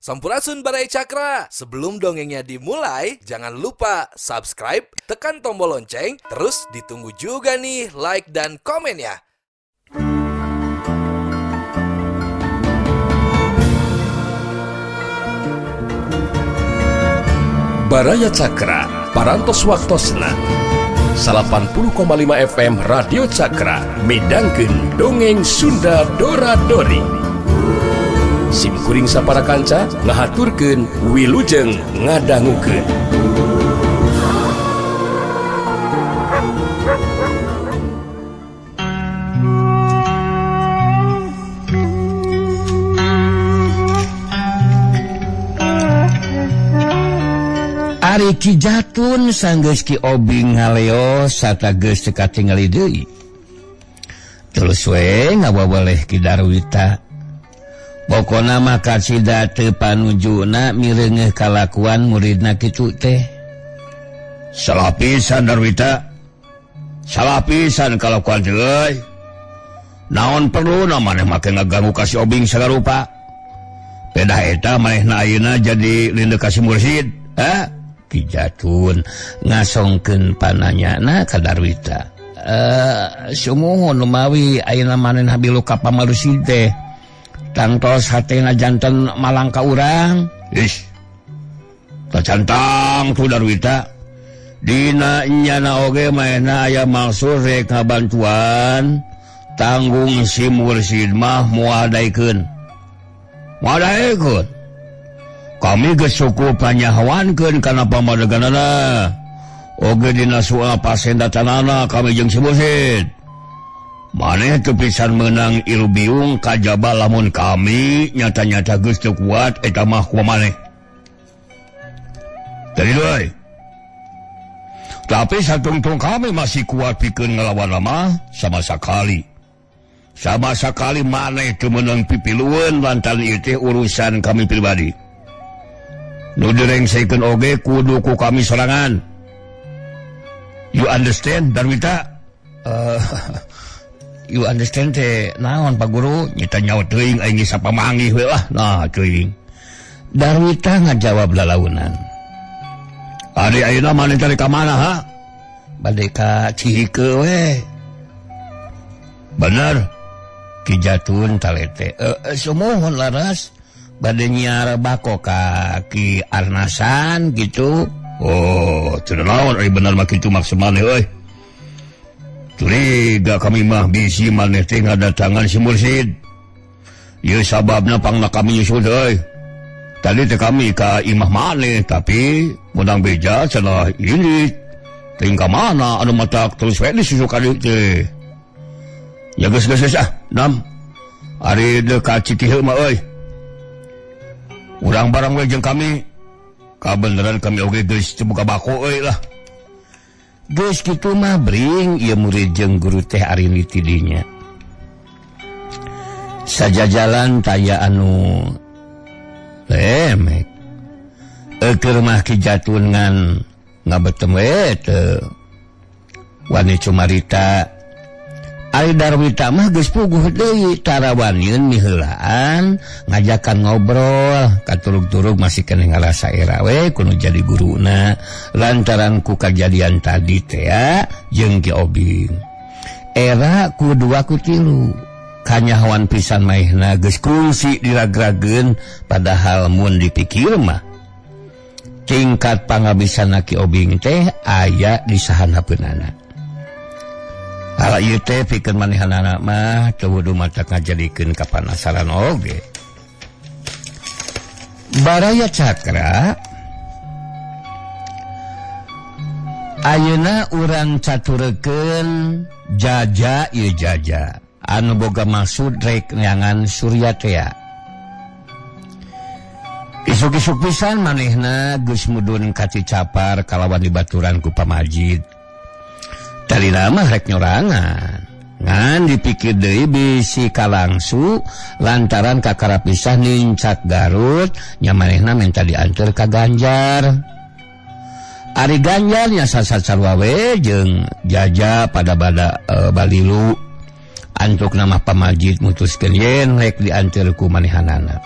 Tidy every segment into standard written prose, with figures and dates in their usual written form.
Sampurasun Barai Cakra. Sebelum dongengnya dimulai, jangan lupa subscribe, tekan tombol lonceng, terus ditunggu juga nih like dan komen ya. Baraya Cakra, parantos waktosna 80,5 FM Radio Cakra, midangkeun dongeng Sunda Dora-Dori. Simkuring sapara kanca ngahaturkeun wilujeng ngadangukeun. Ari Ki Jatun sanggeus Ki Obing ngaleos satageus teu katingali deui. Terus we ngawaweleh Ki Darwita. Pokona maka sida teu panujuna mireungeuh kalakuan muridna kitu teh. Salah pisan Darwita. Salah pisan kalakuan teh euy. Naon perlu maneh make ngaganggu ka si Obing sagarupa. Pedah eta manehna ayeuna jadi lindeu ka si mursid, ha? Ki Jatun ngasongkeun pananyana ka Darwita. Sumuhun lumawi ayeuna manehna bilu ka pamalusid teh. Tangtos hatena janten malang ka urang. Ish. Tacantang tu Darwita. Dina nyana oge manehna aya maksud rek ngabantuan tanggung si mursid mah moal daekeun. Moal daekeun. Kami geus cukup panyahoankeun kana pamadeganana. Oge dina soal pasendatanana kami jeung si mursid. Maneh teu pisan meunang ilbiung kajaba lamun kami nyata-nyata geus teu kuat eta mah kumaha maneh. Tadi deui. Tapi satungtung kami masih kuat pikeun ngalawan mah sama sakali. Sama sakali maneh teu meunang pipilueun lantaran ieu teh urusan kami pribadi. Nu direngsekeun oge kudu ku kami sorangan. You understand, Darwita? You understand teh naon Pak Guru? Nyita nyawa teuing aing geus sapamanggih we lah. Nah, teuing. Darwita ngajawab lalaunan. Ari ayeuna maneh teh ka mana, ha? Bade ka Cihikeun we. Bener. Ki Jatun talete. Sumuhun laras. Bade nyiar bako ka Ki Arnasan gitu. Oh, teu naon ari bener mah kitu maksud maneh euy. Curiga kami mah bisi maneh teh ngadatangan si mursid. Ieu sababna pangna kami nyusul euy. Tadi teh kami ka imah maneh tapi mudang beja cenah ini teuing ka mana anu matak terus we disusukan ieu teh. Ya geus nam. Ari dekat Cikiheu mah euy. Urang barang we jeung kami kabeneran kami oge geus buka bako euy lah. Geus kitu mah bring ieu murid jeung guru teh ari niti dinya. Sajajalan taya anu lemek. Keur mah Ki Jatun ngan ngabeuteum we teu wani cumarita. Ari Darwita mah geus puguh deui tarawanyeun miheulaan ngajakan ngobrol katurug-turug masih keneh ngarasa era we kudu jadi guruna lantaran ku kajadian tadi teh ya jeung Ki Obing. Era ku 2 ku 3 kanyahoan pisan maehna geus kungsi diragrageun padahal mun dipikir mah tingkat pangabisana Ki Obing teh aya di sahandapeunaana. Hal ieu teh pikeun manehanana mah teu kudu matak ngajadikeun kapanasaran oge. Baraya Cakra ayeuna urang catureukeun jaja ieu jaja anu boga maksud rek neangan surya teh. Isuk-isuk pisan manehna geus mudun ka Cicapar kalawan dibaturan ku pamajid. Talina mah rek nyorangan ngan dipikir deui bisi kalangsu lantaran kakara pisah nincak Garut nya manehna minta diantar ka Ganjar. Ari Ganjar nya sasat-sarua we jeung jaja pada balilu antuk nama pamajid mutuskeun yen rek diantar ku manehanana.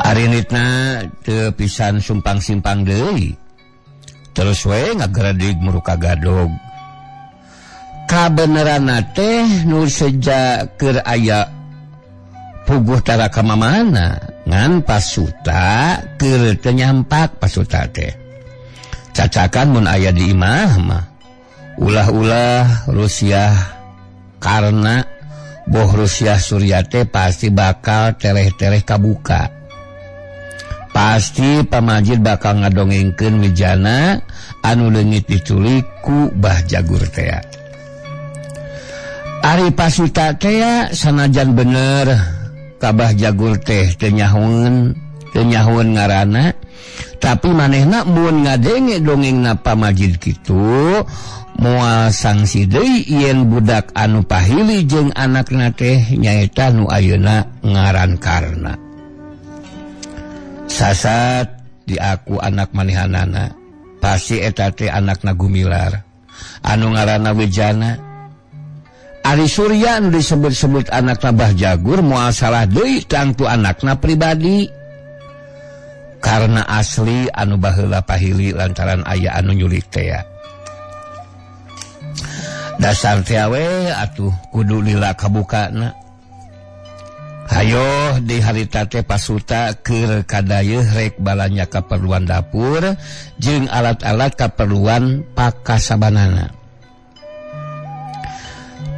Arinitna teu pisan sumpang-simpang deui. Terus we ngageradig muruka gadog. Kabeneranna teh nu sejak keur aya puguh tara ka mamana ngan pasuta keur teu nyampak pasuta teh. Cacakan mun aya di imah mah ulah-ulah Rusiah karena boh Rusiah Surya teh pasti bakal tereh-tereh kabuka. Pasti pamajid bakal ngadongengkeun wijana anu leungit diculik ku Bah Jagur teh. Ari pasuta teh sanajan bener ka Bah Jagur teh teu nyahoeun ngaranna, tapi manehna mun ngadenge dongengna pamajid kitu moal sangsi deui yen budak anu pahili jeung anakna teh nyaeta nu ayeuna ngaran Karna. Sasat diaku anak manehanana pasti eta teh anakna Gumilar anu ngaranna Wijana. Ari Surya anu disebut-sebut anakna Bah Jagur moal salah deui tangtu anakna pribadi. Karena asli anu baheula pahili lantaran aya anu nyulik teh. Dasar teh we atuh kudu lila kabukana. Hayo di harita teh pasuta keur kadayeuh rek balanya kaperluan dapur jeung alat-alat kaperluan pakasabanana.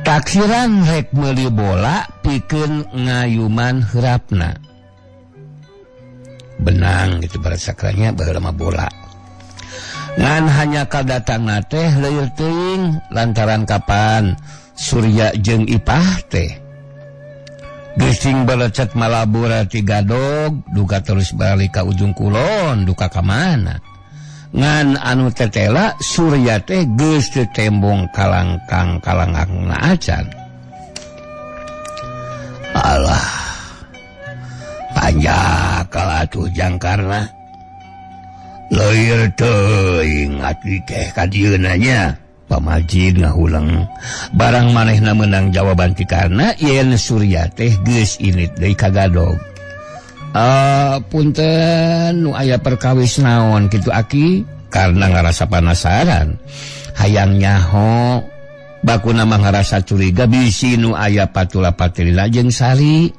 Taksiran rek meuli bola pikeun ngayuman heurapna. Benang gitu barat sakranya baheula mah bola. Ngan hanya kadatangna teh leueur teuing lantaran kapan Surya jeung Ipah teh gesing balecet malabura ti gadog duka terus balik ka ujung kulon duka ka mana. Ngan anu tetela Surya teh geus teu tembong kalangangna acan. Alah panjakal atuh Jangkarna leueur teuing atuh teh ka dieuna nya. Pamajid ngahulang barang manehna menang jawaban ti Karna yen Surya teh geus init deui ka gadog. Punten nu aya perkawis naon kitu Aki? Karna ngarasa penasaran hayang nyaho bakuna mah ngarasa curiga bisi nu aya patula patilina jeung Sari.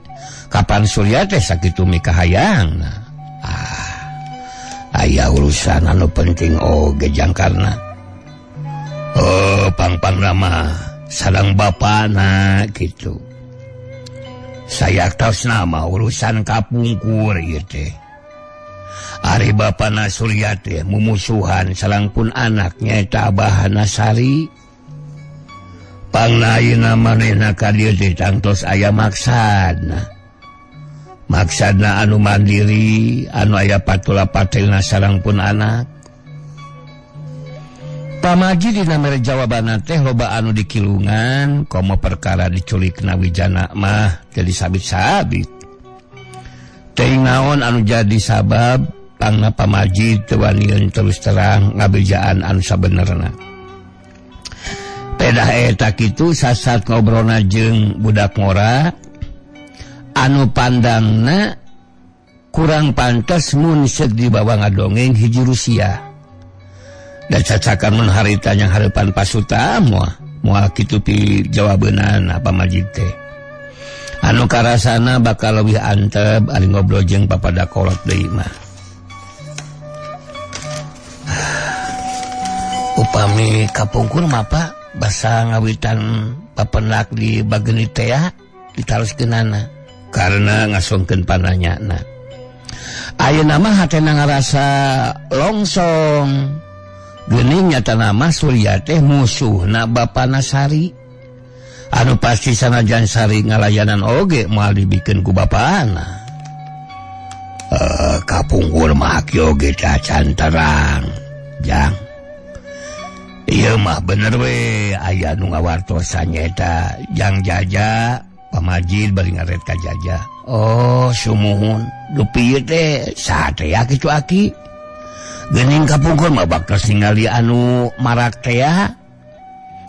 Kapan Surya teh sakitu mika hayangna? Aya urusan anu penting oge Jangkarna. Pang nama sadang bapana gitu. Saya taos nama urusan kapungkur ieu teh. Ari bapana Surya teh mumusuhan salangpun anaknya eta Abahna Sari. Pangnayeuna manehna ka dieu teh tangtos aya maksadna. Maksadna anu mandiri, anu aya patula patilna salangpun anak. Pamajid dina mere jawabanna teh loba anu dikilungan komo perkara diculikna Wijana mah jadi sabit-sabit. Teuing naon anu jadi sabab pangna pamajid teu waniun terus terang ngabejaan anu sabenerna. Pedah eta kitu sasat ngobrolna jeung budak ngora anu pandangna kurang pantes mun seuk dibawa ngadongeng hiji Rusia. Dan cacakan mun harita yang harapan pasuta moal kitu pi jawabeunana pamajid teh. Anu karasana bakal leuwih antep ari ngobrol jeung papada kolot deui mah. Upami kapungkur mah Pak basa ngawitan papendak di bageuni teh ditaroskeunana karena ngasongkeun pananyana. Ayeuna mah hatena ngarasa longsong. Geuning nyata nama Surya teh musuhna bapana Sari. Anu pasti sanajan Sari ngalayanan oge moal dibikeun ku bapana. Kapungkur mah ki oge cacan terang, Jang. Ieu mah bener we aya nu ngawartosan nyaeta Jang Jaja, pamajid bari ngaret ka Jaja. Oh, sumuhun. Dupi ieu teh saha teh kitu Aki? Geuning kapungkur mah bakal ningali anu marak teh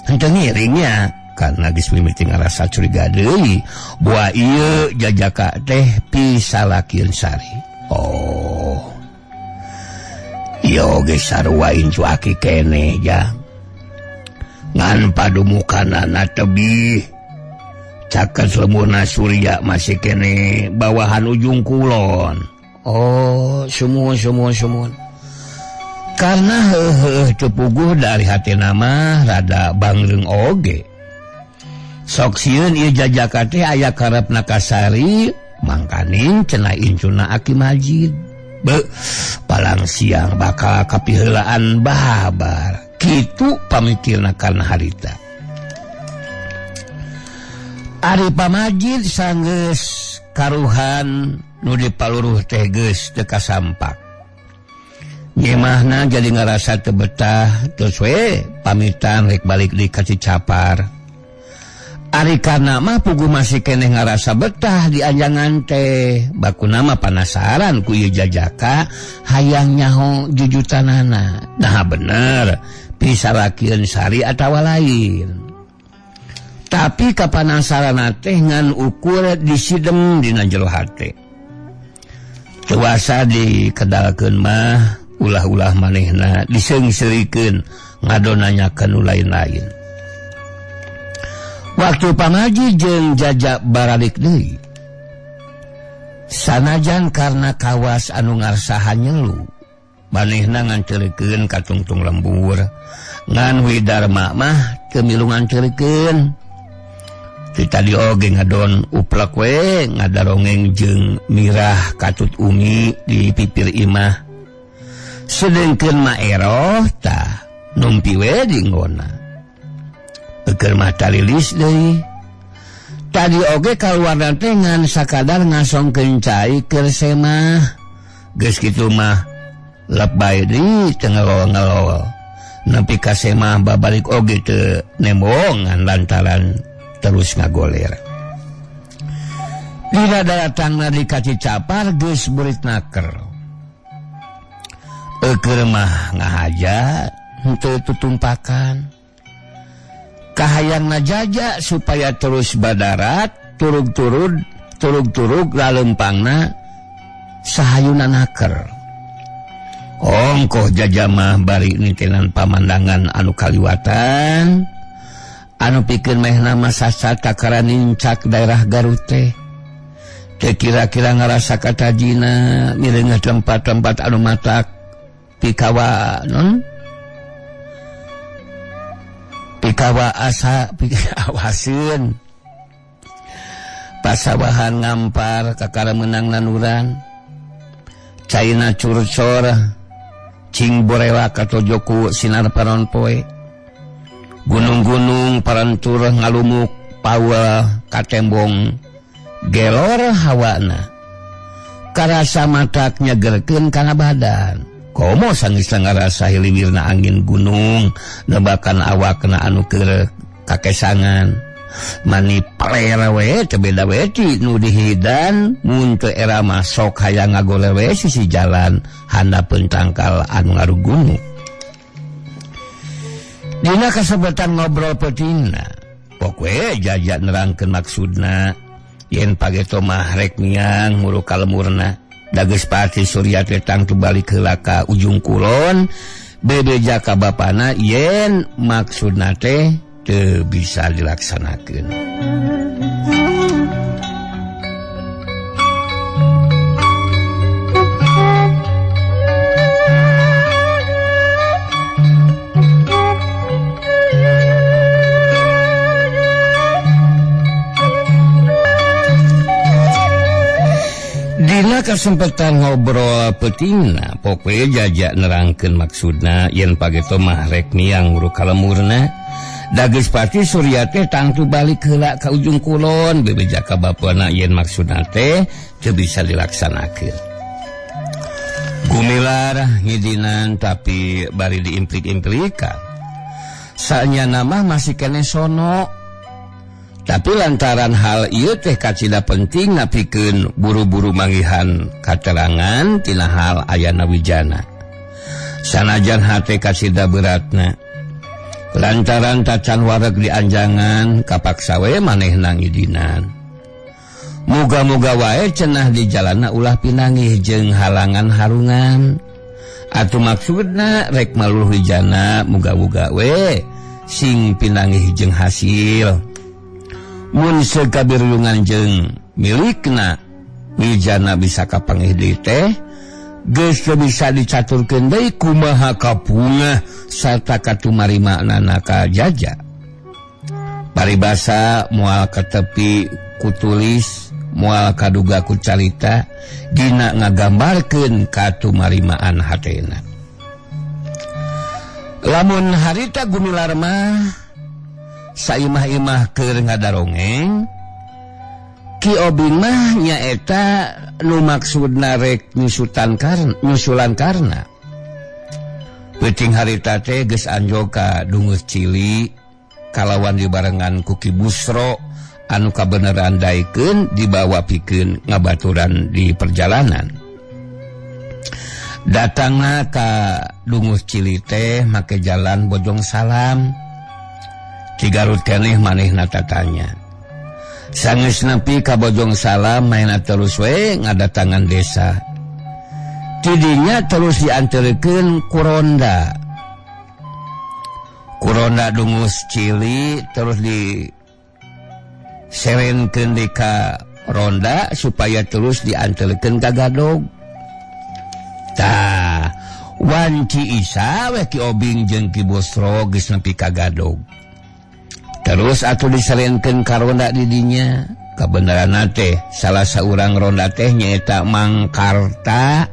henteu ngiringnya karena geus mimiti ngarasa curiga deui bahwa ieu Jajaka teh pisalakieun Sari. Oh yo ge sarwain cuaki kene ja ngan padumukanana tebih caket lemurna surya masih kene bawahan ujung kulon. Oh sumun karena tepuguh dari hati nama rada bangreng oge sok sieun ieu jajaka teh aya karepna kasari mangkaning cenah incuna Aki Majid palang siang bakal kapiheulaan babar kitu pamikirna karena harita. Ari Pamajid sanggeus karuhan nu dipaluruh teh geus teu kasampak nyemahna jadi ngarasa teu betah terus we pamitan rek balik di ka Cicapar. Ari kana mah puguh masih keneh ngarasa betah di anjangan teh bakuna mah panasaran ku ieu jajaka hayang nyaho jujutanana. Nah bener pisarakeun sari atawa lain. Tapi kapanasaran teh ngan ukur disidem dina jero hate. Tuasa dikedalkeun mah ulah-ulah manehna diseung-seurikeun ngadonanyakeun nu lain-lain. Waktu Pamajid jeung jajak baralik deui. Sanajan karena kawas anu ngarsahan nyelu, manehna ngancerikeun ka tungtung lembur, ngan Widarma mah teu milu ngancerikeun. Ti tadi oge ngadon uplek we ngadarongeng jeung Mirah Katut Umi di pipir imah. Sedengkeun Maeroh tah numpi we dinggona. Keur mata lilis deui. Tadi oge kaluarna teh ngan sakadar ngasongkeun cai keur semah. Geus kitu mah lep bae deui teu ngalol-ngalol. Nepi ka semah babalik oge teu nembongan lantaran terus ngagoler. Dina datangna di ka Cicapar geus beurit naker. Keur mah ngahaja henteu tutumpakan. Kahayangna jaja supaya terus badarat turug-turug lalempangna sahayuna naker. Ongkoh jaja mah bari nitenan pamandangan anu kaliwatan anu pikeun mehna mah sasat takaran nincak daerah Garut teh. Teu kira-kira ngarasa katajina mireungeuh tempat-tempat anu matak pikawa non pikawaseun pasawahan ngampar kakara menang nanuran caina curcor cing borewa katojoku sinar paron poe gunung-gunung parantur ngalumuk pawa katembong gelor hawana karasa matak nyegerkeun kana badan. Komo sanggeus ngarasa hiliwirna angin gunung nebakan awakna anu keur kakesangan mani palera we teu beda we ti nu dihidan mun teu era masok hayang ngagoler we sisi jalan handapeun tangkal anu ngarugunung. Dina kasebetan ngobrol peutingna pokoe jajak nerangkeun maksudna yen pageto mah rek miang muru ka lemurna. Dageus pati Surya teh tangtu balik heula ka ujung kulon bebeja ka bapana yen maksudna teh teu bisa dilaksanakeun. Dina kasempatan ngobrol peutingna pokoe jajak nerangkeun maksudna yen pageto mah rek miang nguru ka lemurna dageus pati Surya teh tangtu balik heula ka ujung kulon bebeja ka bapana yen maksudna teh teu bisa dilaksanakeun. Gumilar ngidinan tapi bari diimplik-implikan saenyana mah masih keneh sono. Tapi lantaran hal ieu teh kacida penting napikeun buru-buru manggihan katerangan tina hal ayana wijana. Sanajan hate kacida beratna. Lantaran tacan wareg di anjangan kapaksa we manehna ngidinan. muga-muga wae cenah di jalana ulah pinangih jeung halangan harungan. Atuh maksudna rek maluluh hijana muga-muga we sing pinangih jeung hasil. Mun sakabirlungan jeung milikna wijana bisa kapangih deui teh geus bisa dicaturkeun deui kumaha kapungah sarta katumarimanana ka jaja. Paribasa moal katepi ku tulis moal kaduga ku carita dina ngagambarkeun katumarimaan hatena. Lamun harita gumilar mah saimah-imah keur ngadarongeng Ki Obing mah nyaeta nu maksudna rek nyusulan karna peuting harita teh geus anjo ka Dungus Cili kalawan dibarengan ku Ki Busro anu kabeneran daikeun dibawa pikeun ngabaturan di perjalanan. Datangna ka Dungus Cili teh make jalan Bojong Salam. Ki Garut keneh manehna tatanya. Sanggeus nepi ka Bojong Salam maena terus we ngadatangan desa. Tidinya terus dianterkeun ku ronda. Ku ronda Dungus Cili terus diserenkeun di ka ronda supaya terus dianterkeun ka Gadog. Tah, wanci isa we Ki Obing jeung Ki Busro geus nepi ka Gadog. Terus atuh diserenkeun ka ronda di dinya. Kabeneranna teh salah saurang ronda teh nyaeta Mang Karta.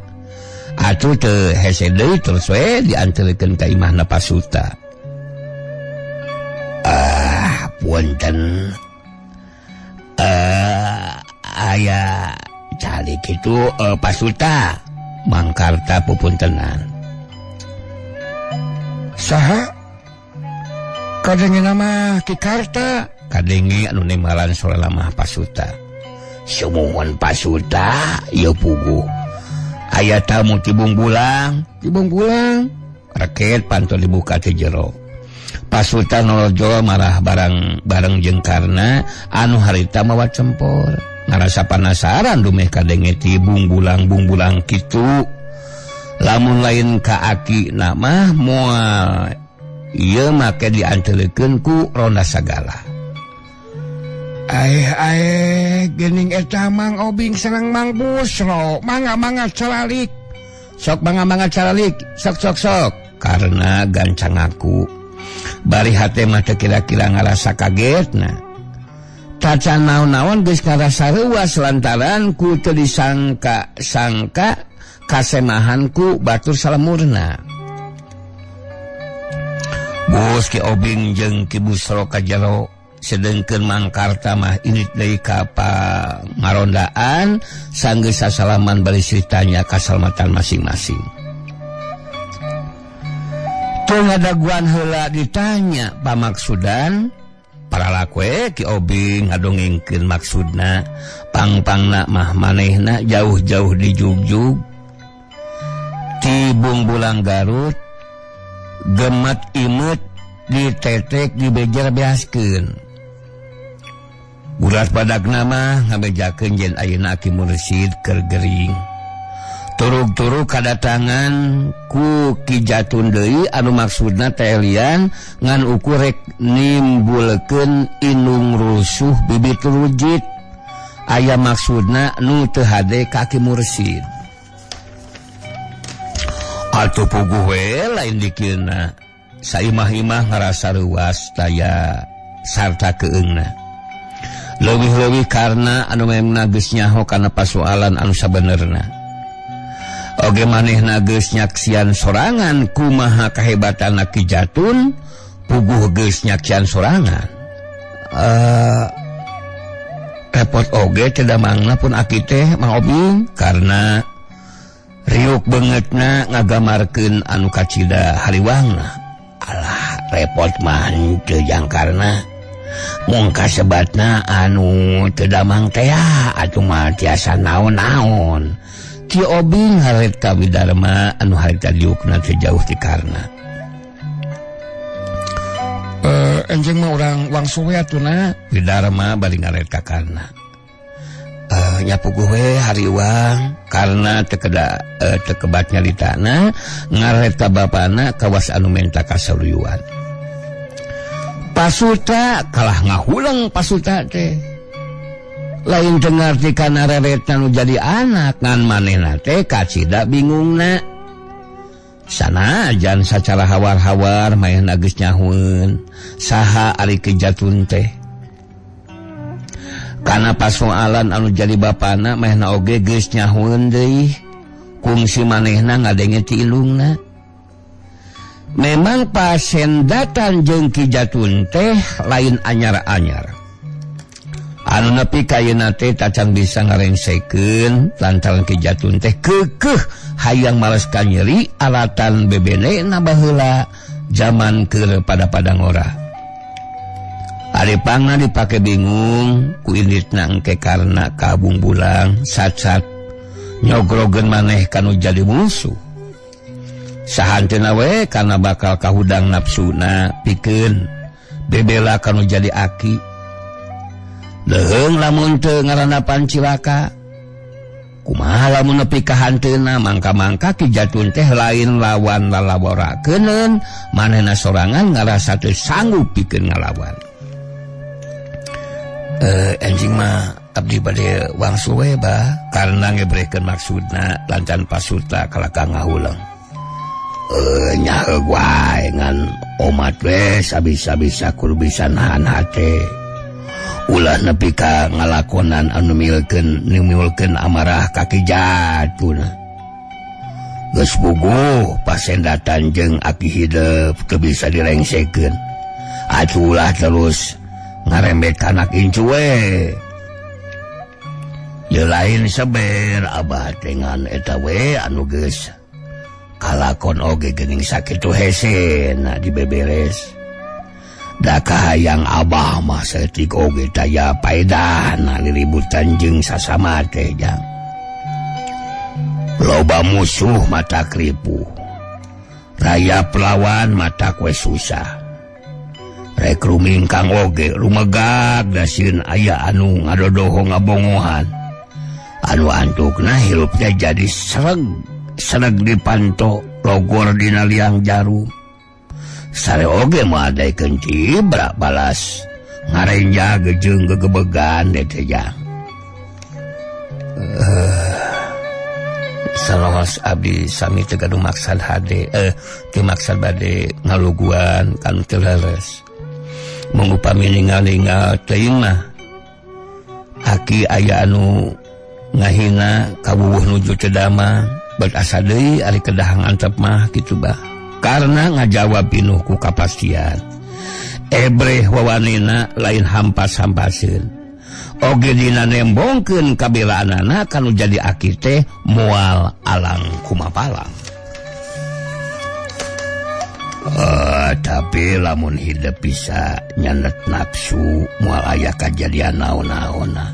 Atuh teu hese deui terus we dianterkeun ka imahna Pasuta. Punten. Aya calik itu Pasuta. Mang Karta pupuntenan. Saha? Kadenge nama Ki Karta. Kadenge anu nimalan soalna mah Pasuta. Sumuhun Pasuta ieu puguh. Aya tamu ti Bungbulang. Raket pantun dibuka ti jero. Pasuta nolojo marah bareng jeung Karna anu harita mawa cempor. Ngarasa penasaran dumeh kadenge ti Bungbulang kitu. Lamun lain ka aki nama moal ieu make dianterkeun ku ronda sagala. Geuning eta Mang Obing sareng Mang Busro, mangga calalik. Sok mangga calalik, sok. Karena gancang aku. Bari hate mah teu kira-kira ngarasa kagetna. Tacan naon-naon geus ngarasa reuas lantaran ku teu disangka kasemahanku batur salemurna. Bos Ki Obing jeung Ki Busro ka jero sedengkeun Mang Karta mah ini deui ka pangarondaan sanggeus sasalaman bari ceritanya kasalamatan masing-masing. Teu ngadaguan heula ditanya pamaksudan paralaku Ki Obing ngadongengkeun maksudna pangpangna mah manehna jauh-jauh di Jugjug ti Bungbulang Garut gemet imut ditetek dibejer beaskeun. Buras badagna mah ngabejakeun yen ayeuna Ki Mursid keur gering. Turug-turug kadatangan ku Ki Jatun deui anu maksudna teh lian ngan ukur rek nimbulkeun inung rusuh bibit rujit. Aya maksudna nu teu hade ka Ki Mursid. Atuh puguh we lain dikeunna. Saimah-imah ngarasa reuas taya sarta keungna. Leuwih-leuwih karna anu memna geus nyaho kana pasoalan anu sabenerna. Oge manehna geus nyaksian sorangan kumaha kahebatanna Ki Jatun, puguh geus nyaksian sorangan. Repot oge teu damangna pun aki teh Mang Obing karna riuk beungeutna ngagamarkeun anu kacida hariwangna. Alah repot mah teu jangkarna. Mung kasebatna anu teu damang teh atuh mah tiasa naon-naon. Ki Obing haret ka Widarma anu harita diukna teu jauh ti Karna. Enjing mah urang wangsul we atuna. Widarma bari ngaret ka Karna. nyapuguh we hariwang karena tekebat nyalitana ngaret ka bapana kawas anu menta kasauriuan. Pasuta kalah ngahulang pasuta teh. Lain dengar ti kana reretna nu jadi anak ngan manehna teh kacida bingungna. Sanajan sacara hawar-hawar maehna geus nyahueun saha ari Kijatun teh. Karena pasoalan anu jadi bapana mehna oge geus nyahueun deui kungsi manehna ngadenge ti ilungna. Memang pasendatan jeung Kijatun teh lain anyar-anyar. Anu nepi ka ayeuna teh tacan bisa ngarengsekeun lantaran Kijatun teh keukeuh hayang males ka nyeri alatan bebenena baheula zaman keur pada padang ora. Aripangna dipake bingung ku inditna engke karena kabung bulang sat-sat nyogrogen maneh kanu jadi musuh. Sahanteuna we karena bakal kahudang nafsuna pikeun bebela kanu jadi aki. Leheung lamun teu ngaranapan cilaka. Kumaha lamun nepi ka hanteuna mangka-mangka Kijatun teh lain lawan lalaborakeun manehna sorangan ngarasa teu sanggup pikeun ngalawan. Anjing mah abdi bade wangsul we bah karena ngebrehkeun maksudna lancan pasuta kalaka ngahulang. Nyaheug wae ngan omat we sabisa-bisa kudu bisa nahan hate. Ulah nepi ka ngalakonan anu nimulkeun amarah ka Kijatun. Geus puguh pasendatan jeung aki hideup teu bisa direngsekeun. Atuh ulah terus ngarembet kanak incu we. Ya lain saber abah dengan eta we anu geus kalakon oge geuning sakitu hese na dibeberes. Da kahayang abah mah saeutik oge taya paedahna lilibutan jeung sasama teh jang. Loba musuh mata kripu. Raya pelawan mata kue susah. Rek ruming kang oge rumegag dasieun aya anu ngadodoho ngabongohan. Anu antukna hirupnya jadi sereg dipanto logor dina liang jarum. Sare oge mah adaikeun cibra balas ngarenja jeung gegebegan teh jang. Salos abdi sami teu gaduh maksad hade teu maksad bade ngaluguan kanu teu leres. Munggu pami ningal-ningal teuing mah aki aya anu ngahina kawuwuh nuju teu damang bet asa deui ari kedahang antep mah kitu bah karena ngajawab pinuh ku kapastian. Ebreh wawanina lain hampas-hampaseun oge dina nembongkeun kabelaanana kanu jadi aki teh moal alang kumapalang. Tapi lamun hidup bisa nyanet nafsu moal aya kajadian naon-naonna.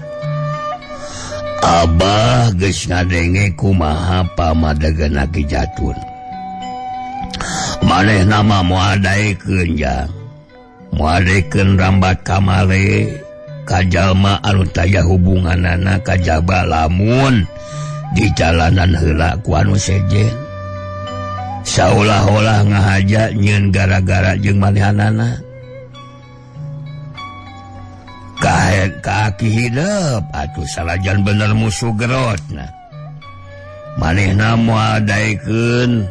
Abah geus ngadenge kumaha pamadegeuna Kijatun. Manehna mah moal daekeun jang. Moal daekeun rambat kamare ka jalma anu taya hubunganana kajaba lamun di jalanan heula ku anu sejen. Saulah-olah ngahaja nyeun gara-gara jeung manehanana. Kaki hidup atuh salajan bener musuh gerotna. Manehna moal daekeun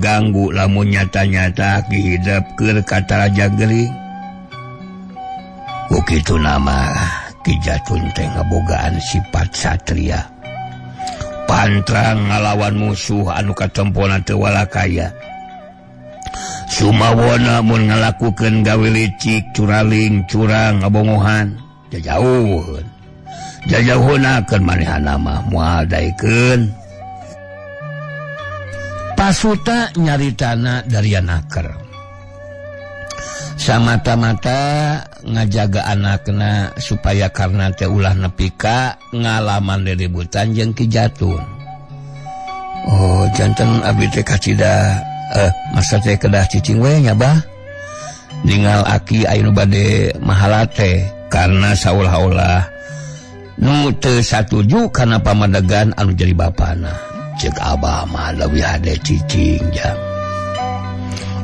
ganggu lamun nyata-nyata ki hidup keur kataraja geuring. Ku kitu nama Kijatun teh ngabogaan sifat satria. Pantrang ngalawan musuh anu katempona teu walakaya. Sumawona mun ngalakukeun gawe licik, curaling, curang, ngabongohan, jajauheun. Jajauheunakeun manehana mah moal daekeun. Pasuta nyaritana dari anaker. Samata-mata ngajaga anakna supaya karena teh ulah nepi ka ngalaman riributan jeung Kijatun. Oh, janten abdi teh kacida masa teh kedah cicing we nya bah. Ningal aki aya nu bade mahala teh karena saulah-ulah nu teu satuju kana pamadegan anu jadi bapana. Cek Abah mah leuwih hade cicing jang.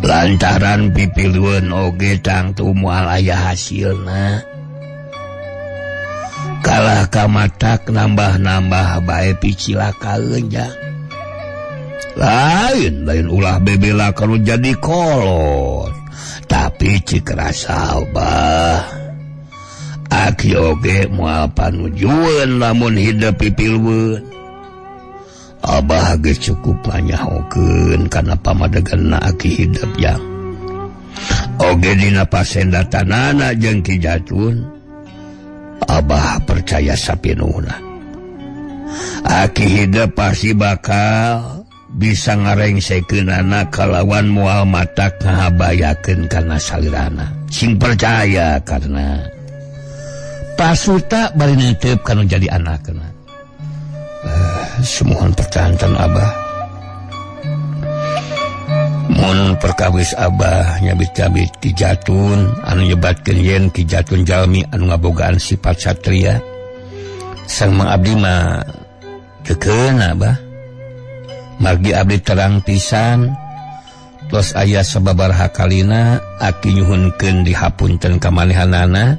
Lantaran pipilieun oge tangtu moal aya hasilna. Kalah ka matak nambah-nambah bae picilakaeun jang. Lain ulah bebela kalau jadi kolot. Tapi cik rasa Abah aki oge moal panujuan lamun hidup pipilieun. Abah geus cukup nganyahokeun kana pamadeganna aki hidup yang. Oge dina pasendatanana jeung Ki Jatun, Abah percaya sapinuhna. Aki hidup pasti bakal bisa ngarengsekeunana kalawan moal matak ngahabayakeun kana salirana. Sing percaya karena pasuta bari neuteup kanu jadi anakna. Semohon pertahankan Abah. Mun perkawis Abah nyabit-nyabit Ki Jatun anu nyebatkeun yen Ki Jatun jalmi anu ngabogaan sifat satria. Sang Mang Abdi mah teukeun Abah. Margi abdi terang pisan tos aya sababaraha kalina aki nyuhunkeun dihapunten ka manehanana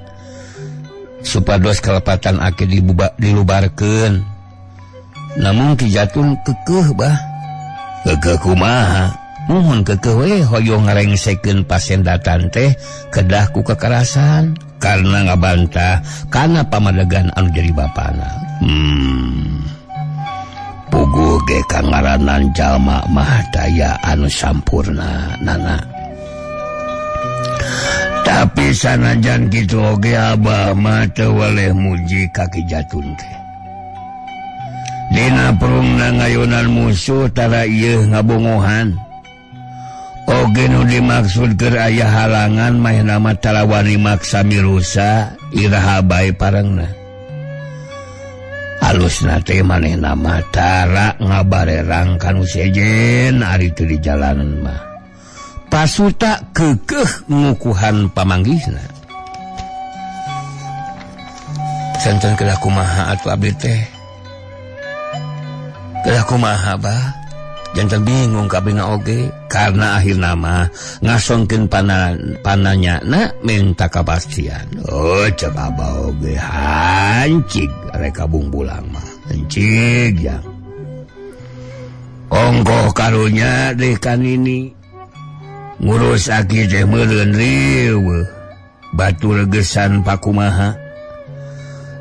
supados kalepatan aki dilubarkeun. Namun Ki Jatun kekeuh bah. Kekeuh kumaha? Muhun kekeuh we hoyong ngarengsekeun pasendatan teh kedah ku kekerasan karena ngabantah kana pamadegan anu jadi bapana. Puguh ge kangaranan jalma mah daya anu sampurna nana. Tapi sanajan kitu oge Abah mah teu waleh muji ka Ki Jatun teh. Dina perungna ngayunan musuh tara ieu ngabongohan. Oge nu dimaksud keur aya halangan mahna mah tara wani maksa mirusa iraha bae parengna. Halusna teh manehna mah tara ngabarerang kanu sejen ari teu di jalanan mah. Pasuta keukeuh ngukuhan pamanggihna. Santen kedah kumaha atuh abdi teh. Kedah kumaha bah. Janten bingung kabina oge karena akhirna mah ngasongkeun pananyana minta kapastian. Oh cek Abah oge hancig reka bungbulang mah. Hancig ya. Ongkoh karunya deh kan ini ngurus aki teh meureun riweuh. Batu regesan pakumaha.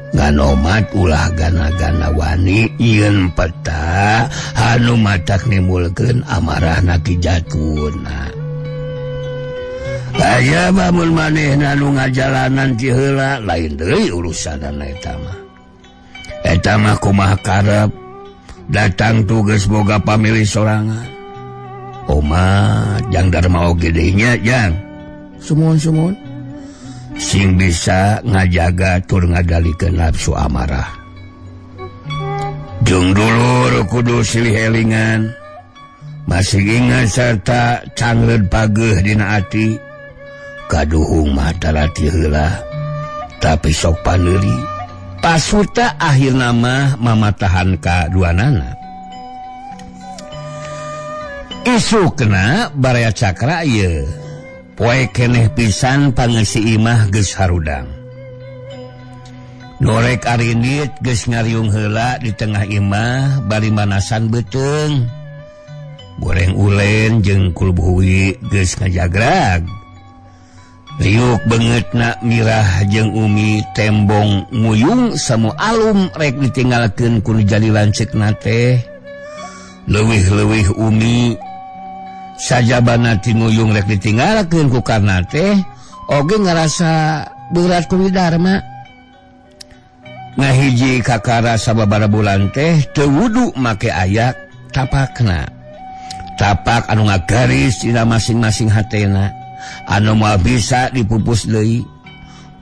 Nganomat ulah gana-gana wani ieun peta anu matak nimulkeun amarahna Ki Jatun. Aya bamun manehna nu ngajalanan ti heula lain deui urusanna eta mah. Eta mah kumaha karep datang tugas boga pamilih sorangan. Oma jang Darma oge deui nya jang. Sumuhun-sumuhun. Sing bisa ngajaga tur ngadalikeun nafsu amarah. Jeung dulur kudu silih elingan. Masih ingat sarta cangleud pageuh dina ati. Kaduhung mah tarati heula. Tapi sok paneuri. Pasuta akhirna mah mamatahan ka duanana. Isukna Baraya Cakra ieu. Poe keneh pisan pangeusi imah geus harudang. Norek arindit geus ngariung heula di tengah imah bari manasan beuteung. Goreng ulen jeung kulbuhui geus ngajagrag. Riuk beungeutna Mirah jeung Umi tembong nguyung samu alum rek ditinggalkeun ku nu jadi lanceukna teh. Leuwih-leuwih Umi sajabana ti nguyung rek ditinggalkeun ku karna teh oge ngarasa berat ku Widarma. Ngahiji kakara sababaraha bulan teh teu wudu make ayak tapakna. Tapak anu ngagaris dina masing-masing hatena anu moal bisa dipupus deui.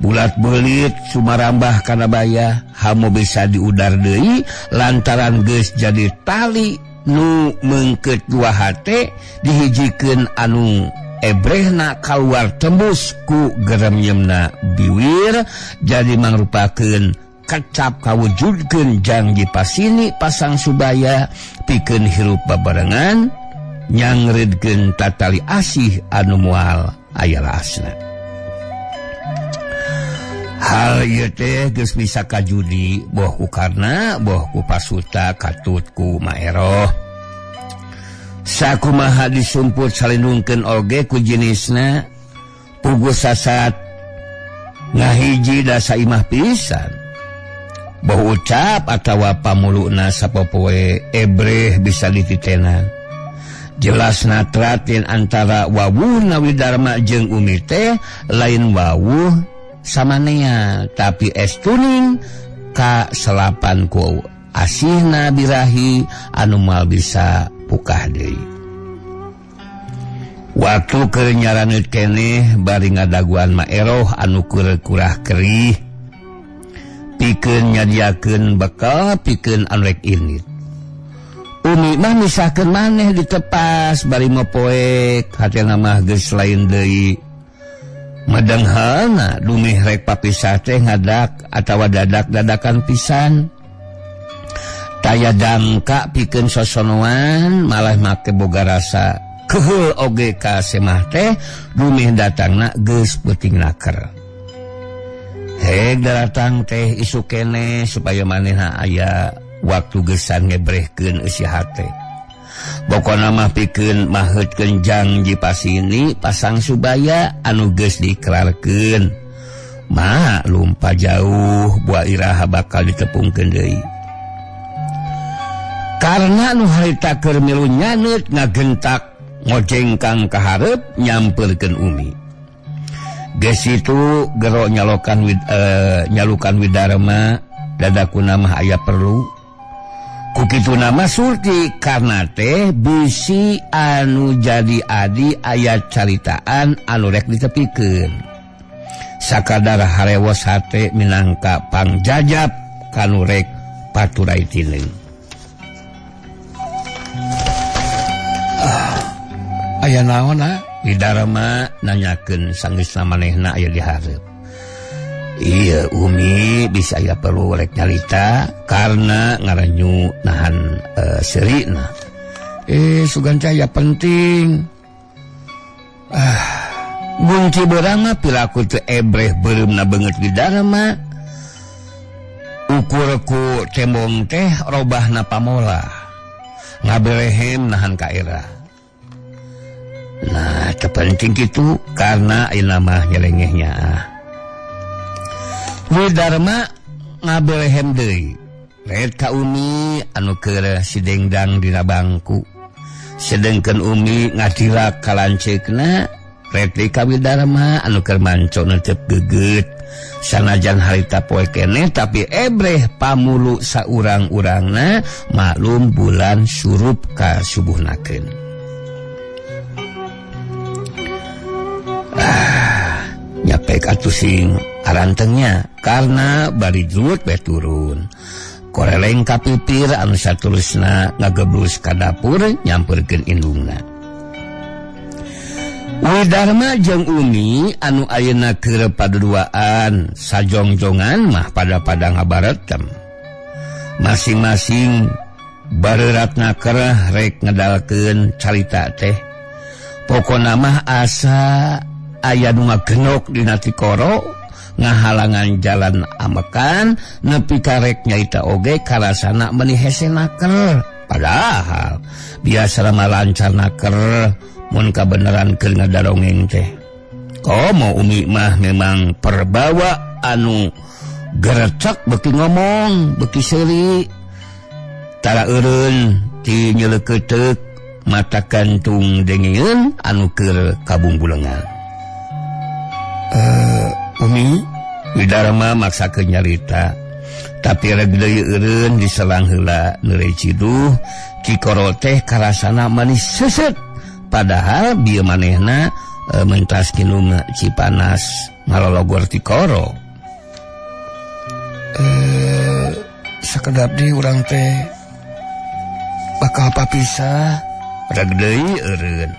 Bulat beulit sumarambah kana baya hamu bisa diudar deui lantaran geus jadi tali nu meungkeut dua hate dihijikeun anu ebrehna kaluar tembus ku geremnyemna biwir jadi mangrupakeun kecap kawujudkeun janji pasini pasang Subaya pikeun hirup babarengan nyangredkeun tatali asih anu moal aya raasna. Hal ieu teh geus bisa kajudi boh ku Karna boh ku Pasuta katut ku Maeroh. Sakumaha disumput salindungkeun oge ku jenisna puguh sasat ngahiji da saimah pisan. Boh ucap atawa pamuluna sapopoe ebreh bisa dititenan. Jelasna tratin antara wawuhna Widarma jeung Umi teh lain wawuh samanea tapi estuning ka selapan ku asihna birahi anu moal bisa pukah deui. Waktu keur nyaraneut keneh bari ngadaguan Maeroh anu kurah kerih pikeun nyadiakeun bekal pikeun anu rek init. Umi mah misahkeun maneh ditepas bari mopoek hatena mah geus lain deui. Madanghalna dumeh rek papisah teh ngadak atawa dadak-dadakan pisan. Taya dangka pikeun sosonoan malah make boga rasa keheul oge ka semah teh dumeh datangna geus peuting naker. Heg datang teh isu keneh supaya manehna aya waktu gesan ngebrehkeun eusi hate. Pokona mah pikeun maheutkeun janji pasini pasang Subaya anu geus diikrarkeun. Maklum pajauh buah iraha bakal ditepungkeun deui. Karena nu harita keur milu nyaneut ngagentak ngojengkang ka hareup nyampeurkeun Umi. Geus itu gero nyalukan Widarma dadakuna mah aya perlu. Kukitu nama Surti karena teh bisi anu jadi adi ayat caritaan anu rek ditepikeun. Sakadar harewos hate minangka pangjajab kanu rek paturai tineung. Aya naon Widarma nanyakeun sanggeusna manehna aya di hareup. Iya Umi bisa aya perlu rek nyalita karena ngaranyu nahan serina. Sugan caya penting. Bunci berang mah pilaku teu ebreh beureumna beungeut Widarma. Ukurku tembong teh robahna pamola. Ngaberehem nahan ka era. Nah, terpenting gitu karena ayeuna mah nyelengehnya. Widarma ngaberehem deui. Red ka Umi anu keur sidengdang dina bangku. Sedengkeun Umi ngadilak ka lanceukna, red ka Widarma anu keur manco neuteup geugeut. Sanajan harita poe keneh tapi ebreh pamulu saurang-urangna maklum bulan surup ka subuhnakeun. Nyapek atuh sing arantengnya karena bari juut bae turun. Koreleng ka pipir anu satulusna ngageblus ka dapur nyampeurkeun indungna. Widarma jeung Umi anu ayeuna keur paduduaan sajongjongan mah pada ngabaretem. Masing-masing bareuratna keur rek ngedalkeun carita teh. Pokona mah asa aya nu ngagenok dina tikoro ngahalangan jalan amekan nepi karek nyaita oge karasana meuni hese naker. Padahal biasa mah lancar naker mun kabeneran keur ngadongeng teh. Komo Umi mah memang perbawa anu gerecek beuki ngomong beuki seuri. Tara eureun ti nyeleukeut mata kantung dengeun anu keur kabungbulengan. Umi Widarma maksakeun nyarita tapi reg deui eureun diselang heula neureuy ciduh tikoro teh karasana manis seuseut padahal bieu manehna mentas kinung Cipanas ngalologor tikoro. Sakedap di urang teh bakal papisah reg deui eureun.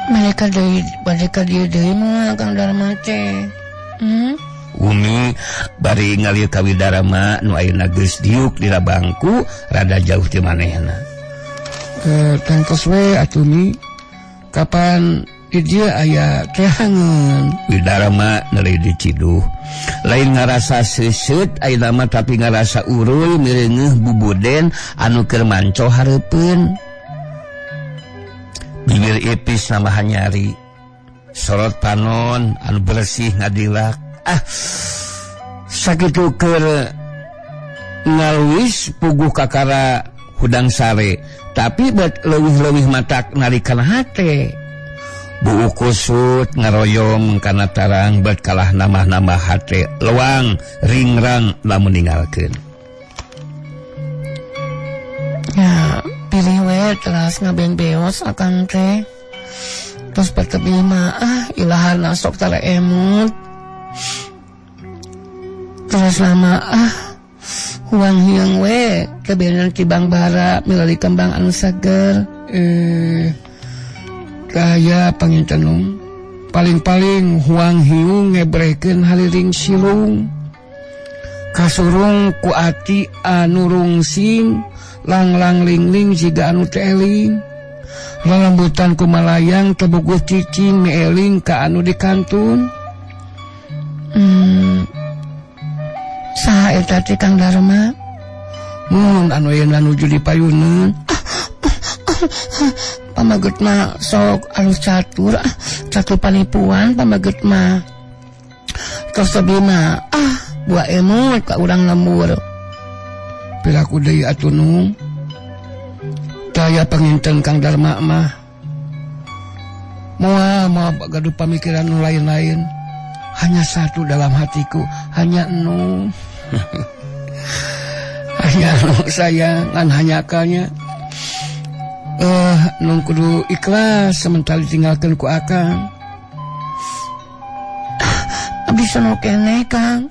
Mere bade ka dieu deui mah Kang Darma teh. Umi bari ngalir ka Widarama nu ayeuna geus diuk dina bangku rada jauh ti manehna. Tangtos we atuh Mi. Kapan di dieu aya tehangeun? Widarama neuli diciduh. Lain ngarasa seuseut ayeuna mah tapi ngarasa uruy mireungeuh bubuden anu keur manco hareupeun. Bibir ipis nambah nyari. Sorot panon anu bersih ngadilak. Sakitu keur ngaluis puguh kakara hudang sare, tapi bet leuwih-leuwih matak narikana hate. Buu kusut ngaroyong kana tarang bet kalah nambah-nambah hate, lewang ringrang lamun ninggalkeun. Ya, pilih we teras ngaben-beos akang teh. Terus pertebi mah ilahana sok tara emut. Terus lama huang hiang we kebenan tibang bara milali kembang anu sager. Kaya pangintenung paling-paling huang hiung ngebrekeun haliring silung. Kasurung ku ati anu rungsing lang-lang ling-ling jiga anu teeling. Lalambutan ku malayang tebuguh cicing meeling ka anu dikantun. Saha eta teh Kang Darma? Mun anu yeuna nuju dipayuneun. Pamageut mah sok alus catur panipuan pamageut mah. Tos teu mah buah emut ka urang lembur. Pilaku deui atuh nu. Daya panginten Kang Darma mah. Moal gaduh pamikiran nu lain-lain. Hanya satu dalam hatiku, hanya enu. Hanya enu sayang, ngan hanya kanya. Nu kudu ikhlas sementara ditinggalkeun ku akang. Abdi sono keneh Kang.